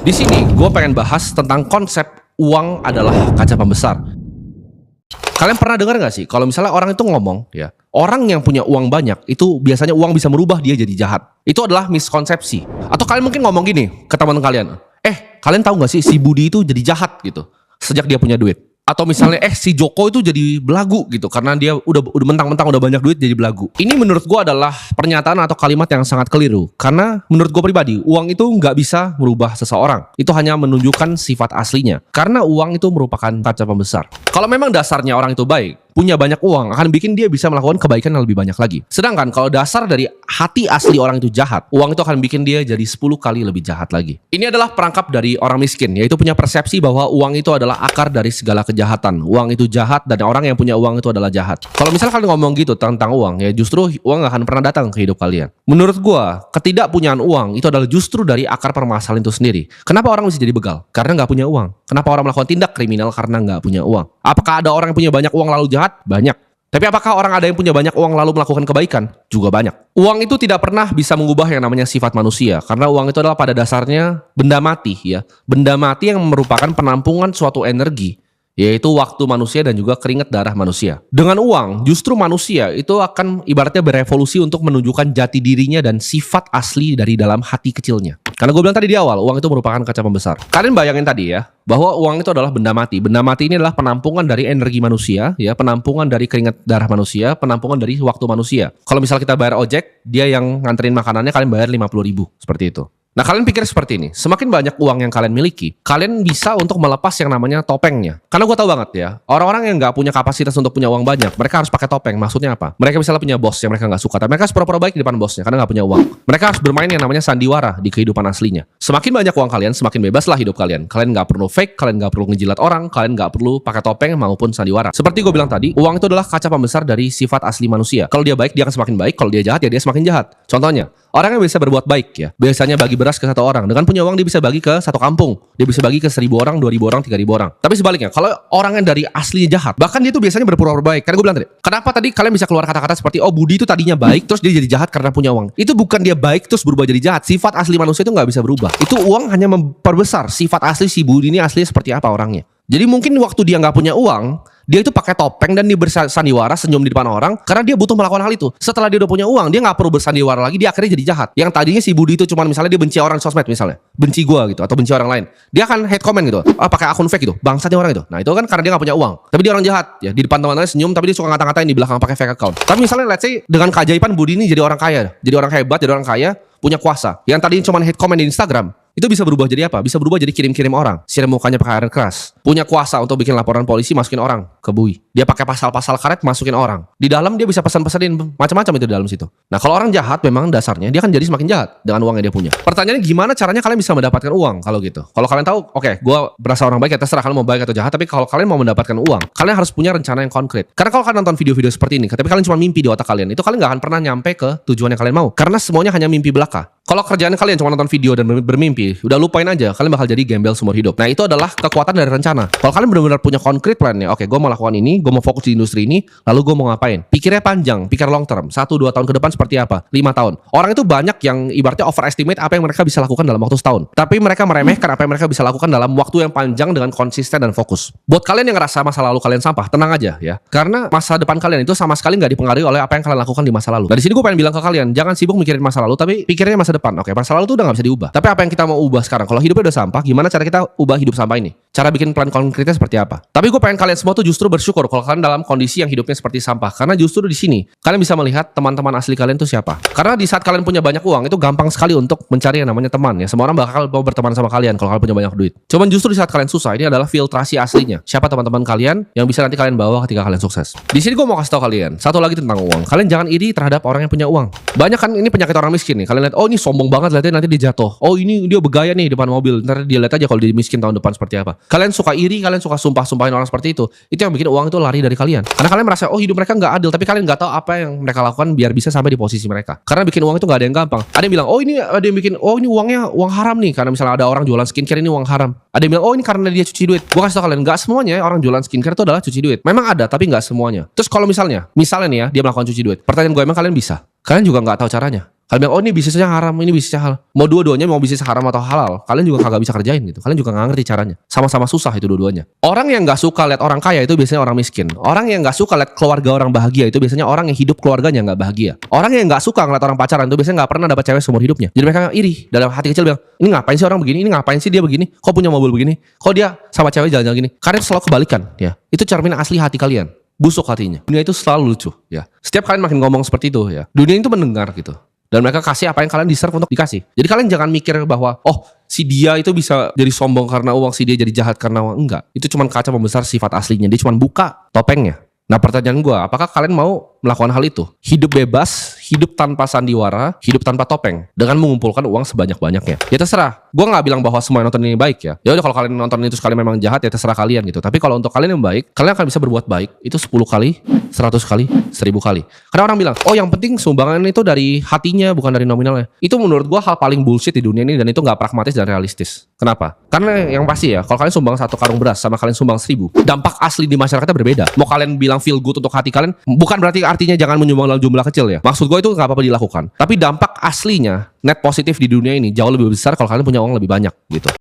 Di sini gue pengen bahas tentang konsep uang adalah kaca pembesar. Kalian pernah dengar nggak sih kalau misalnya orang itu ngomong ya, orang yang punya uang banyak itu biasanya uang bisa merubah dia jadi jahat. Itu adalah miskonsepsi. Atau kalian mungkin ngomong gini ke teman kalian, kalian tahu nggak sih si Budi itu jadi jahat gitu sejak dia punya duit. Atau misalnya si Joko itu jadi belagu gitu karena dia udah mentang-mentang udah banyak duit jadi belagu. Ini menurut gua adalah pernyataan atau kalimat yang sangat keliru. Karena menurut gua pribadi, uang itu nggak bisa merubah seseorang. Itu hanya menunjukkan sifat aslinya. Karena uang itu merupakan kaca pembesar. Kalau memang dasarnya orang itu baik, punya banyak uang akan bikin dia bisa melakukan kebaikan yang lebih banyak lagi. Sedangkan kalau dasar dari hati asli orang itu jahat, uang itu akan bikin dia jadi 10 kali lebih jahat lagi. Ini adalah perangkap dari orang miskin, yaitu punya persepsi bahwa uang itu adalah akar dari segala kejahatan. Uang itu jahat dan orang yang punya uang itu adalah jahat. Kalau misalnya kalian ngomong gitu tentang uang, ya justru uang gak akan pernah datang ke hidup kalian. Menurut gua, ketidakpunyaan uang itu adalah justru dari akar permasalahan itu sendiri. Kenapa orang bisa jadi begal? Karena nggak punya uang. Kenapa orang melakukan tindak kriminal? Karena nggak punya uang. Apakah ada orang yang punya banyak uang lalu jahat? Banyak. Tapi apakah orang ada yang punya banyak uang lalu melakukan kebaikan? Juga banyak. Uang itu tidak pernah bisa mengubah yang namanya sifat manusia. Karena uang itu adalah pada dasarnya benda mati ya. Benda mati yang merupakan penampungan suatu energi. Yaitu waktu manusia dan juga keringat darah manusia. Dengan uang, justru manusia itu akan ibaratnya berevolusi untuk menunjukkan jati dirinya dan sifat asli dari dalam hati kecilnya. Karena gue bilang tadi di awal, uang itu merupakan kaca pembesar. Kalian bayangin tadi ya, bahwa uang itu adalah benda mati. Benda mati ini adalah penampungan dari energi manusia, ya, penampungan dari keringat darah manusia, penampungan dari waktu manusia. Kalau misal kita bayar ojek, dia yang nganterin makanannya, kalian bayar 50.000, seperti itu. Nah, kalian pikir seperti ini, semakin banyak uang yang kalian miliki, kalian bisa untuk melepas yang namanya topengnya. Karena gue tahu banget ya, orang-orang yang nggak punya kapasitas untuk punya uang banyak, mereka harus pakai topeng. Maksudnya apa? Mereka misalnya punya bos yang mereka nggak suka, tapi mereka harus pura-pura baik di depan bosnya karena nggak punya uang. Mereka harus bermain yang namanya sandiwara di kehidupan aslinya. Semakin banyak uang kalian, semakin bebaslah hidup kalian. Kalian nggak perlu fake, kalian nggak perlu ngejilat orang, kalian nggak perlu pakai topeng maupun sandiwara. Seperti gue bilang tadi, uang itu adalah kaca pembesar dari sifat asli manusia. Kalau dia baik, dia akan semakin baik. Kalau dia jahat, ya dia semakin jahat. Contohnya, orang yang bisa berbuat baik ya, biasanya bagi beras ke satu orang. Dengan punya uang dia bisa bagi ke satu kampung. Dia bisa bagi ke 1.000 orang, 2.000 orang, 3.000 orang. Tapi sebaliknya, kalau orang yang dari aslinya jahat, bahkan dia tuh biasanya berpura-pura baik. Karena gue bilang tadi, kenapa tadi kalian bisa keluar kata-kata seperti, oh Budi itu tadinya baik, terus dia jadi jahat karena punya uang. Itu bukan dia baik terus berubah jadi jahat. Sifat asli manusia itu nggak bisa berubah. Itu uang hanya memperbesar sifat asli si Budi ini aslinya seperti apa orangnya. Jadi mungkin waktu dia nggak punya uang, dia itu pakai topeng dan dia bersandiwara senyum di depan orang karena dia butuh melakukan hal itu. Setelah dia udah punya uang, dia nggak perlu bersandiwara lagi, dia akhirnya jadi jahat. Yang tadinya si Budi itu cuma misalnya dia benci orang di sosmed misalnya, benci gua gitu atau benci orang lain, dia akan hate comment gitu, pakai akun fake gitu, bangsatnya orang itu. Nah itu kan karena dia nggak punya uang, tapi dia orang jahat ya, di depan teman-temannya senyum tapi dia suka ngata-ngatain di belakang pakai fake account. Tapi misalnya let's say dengan keajaiban Budi ini jadi orang kaya, jadi orang hebat, jadi orang kaya, punya kuasa. Yang tadinya cuma hate comment di Instagram, itu bisa berubah jadi apa? Bisa berubah jadi kirim-kirim orang, siram mukanya pakai air keras. Punya kuasa untuk bikin laporan polisi, masukin orang ke bui. Dia pakai pasal-pasal karet, masukin orang. Di dalam dia bisa pesan-pesanin macam-macam itu di dalam situ. Nah, kalau orang jahat memang dasarnya dia kan jadi semakin jahat dengan uang yang dia punya. Pertanyaannya gimana caranya kalian bisa mendapatkan uang kalau gitu? Kalau kalian tahu, oke, gue berasa orang baik ya terserah kalian mau baik atau jahat, tapi kalau kalian mau mendapatkan uang, kalian harus punya rencana yang konkret. Karena kalau kalian nonton video-video seperti ini, tapi kalian cuma mimpi di otak kalian, itu kalian gak akan pernah nyampe ke tujuan yang kalian mau. Karena semuanya hanya mimpi belaka. Kalau kerjaan kalian cuma nonton video dan bermimpi, udah lupain aja, kalian bakal jadi gembel seumur hidup. Nah itu adalah kekuatan dari rencana. Kalau kalian benar-benar punya concrete plan-nya, oke, gue mau lakukan ini, gue mau fokus di industri ini, lalu gue mau ngapain? Pikirnya panjang, pikir long term, 1-2 tahun ke depan seperti apa? 5 tahun. Orang itu banyak yang ibaratnya overestimate apa yang mereka bisa lakukan dalam waktu setahun. Tapi mereka meremehkan apa yang mereka bisa lakukan dalam waktu yang panjang dengan konsisten dan fokus. Buat kalian yang ngerasa masa lalu kalian sampah, tenang aja ya. Karena masa depan kalian itu sama sekali nggak dipengaruhi oleh apa yang kalian lakukan di masa lalu. Nah di sini gue pengen bilang ke kalian, jangan sibuk mikirin masa lalu, tapi pikirnya masa depan. Oke, masa lalu tuh udah gak bisa diubah. Tapi apa yang kita mau ubah sekarang? Kalau hidupnya udah sampah, gimana cara kita ubah hidup sampah ini? Cara bikin plan konkretnya seperti apa? Tapi gue pengen kalian semua tuh justru bersyukur kalau kalian dalam kondisi yang hidupnya seperti sampah. Karena justru di sini kalian bisa melihat teman-teman asli kalian tuh siapa. Karena di saat kalian punya banyak uang itu gampang sekali untuk mencari yang namanya teman ya. Semua orang bakal mau berteman sama kalian kalau kalian punya banyak duit. Cuman justru di saat kalian susah, ini adalah filtrasi aslinya. Siapa teman-teman kalian yang bisa nanti kalian bawa ketika kalian sukses. Di sini gue mau kasih tahu kalian satu lagi tentang uang. Kalian jangan iri terhadap orang yang punya uang. Banyak kan ini penyakit orang miskin nih. Kalian lihat, oh ini sombong banget, lihatnya nanti dia jatuh. Oh ini dia bergaya nih depan mobil. Ntar dia lihat aja kalau dia miskin tahun depan seperti apa. Kalian suka iri, kalian suka sumpah-sumpahin orang seperti itu. Itu yang bikin uang itu lari dari kalian. Karena kalian merasa oh hidup mereka nggak adil, tapi kalian nggak tahu apa yang mereka lakukan biar bisa sampai di posisi mereka. Karena bikin uang itu nggak ada yang gampang. Ada yang bilang oh ini ada yang bikin oh ini uangnya uang haram nih. Karena misalnya ada orang jualan skincare ini uang haram. Ada yang bilang oh ini karena dia cuci duit. Gua kasih tau kalian nggak semuanya orang jualan skincare itu adalah cuci duit. Memang ada tapi nggak semuanya. Terus kalau misalnya nih ya dia melakukan cuci duit. Pertanyaan gue emang kalian bisa? Kalian juga nggak tahu caranya. Kalian bilang, oh ini bisnisnya haram, ini bisnisnya halal. Mau dua-duanya mau bisnis haram atau halal, kalian juga kagak bisa kerjain gitu. Kalian juga gak ngerti caranya. Sama-sama susah itu dua-duanya. Orang yang gak suka lihat orang kaya itu biasanya orang miskin. Orang yang gak suka lihat keluarga orang bahagia itu biasanya orang yang hidup keluarganya gak bahagia. Orang yang gak suka ngeliat orang pacaran itu biasanya gak pernah dapat cewek seumur hidupnya. Jadi mereka iri dalam hati kecil bilang, ini ngapain sih orang begini, ini ngapain sih dia begini, kok punya mobil begini, kok dia sama cewek jalan-jalan gini. Karena selalu kebalikan ya. Itu cermin asli hati kalian. Busuk hatinya. Dunia itu selalu lucu ya. Setiap kalian makin ngomong seperti itu ya, dunia itu mendengar gitu. Dan mereka kasih apa yang kalian deserve untuk dikasih. Jadi kalian jangan mikir bahwa oh si dia itu bisa jadi sombong karena uang, si dia jadi jahat karena uang. Enggak. Itu cuma kaca pembesar sifat aslinya. Dia cuma buka topengnya. Nah pertanyaan gue, apakah kalian mau melakukan hal itu? Hidup bebas, hidup tanpa sandiwara, hidup tanpa topeng, dengan mengumpulkan uang sebanyak-banyaknya. Ya terserah. Gue nggak bilang bahwa semua yang nonton ini baik ya. Ya udah kalau kalian nonton itu sekali memang jahat ya terserah kalian gitu. Tapi kalau untuk kalian yang baik, kalian akan bisa berbuat baik itu 10 kali, 100 kali, 1000 kali. Karena orang bilang, oh yang penting sumbangan itu dari hatinya bukan dari nominalnya. Itu menurut gue hal paling bullshit di dunia ini dan itu nggak pragmatis dan realistis. Kenapa? Karena yang pasti ya, kalau kalian sumbang 1 karung beras sama kalian sumbang 1000, dampak asli di masyarakatnya berbeda. Mau kalian bilang feel good untuk hati kalian, bukan berarti artinya jangan menyumbang dalam jumlah kecil ya. Maksud gue itu nggak apa-apa dilakukan. Tapi dampak aslinya, net positif di dunia ini jauh lebih besar kalau kalian punya uang lebih banyak gitu.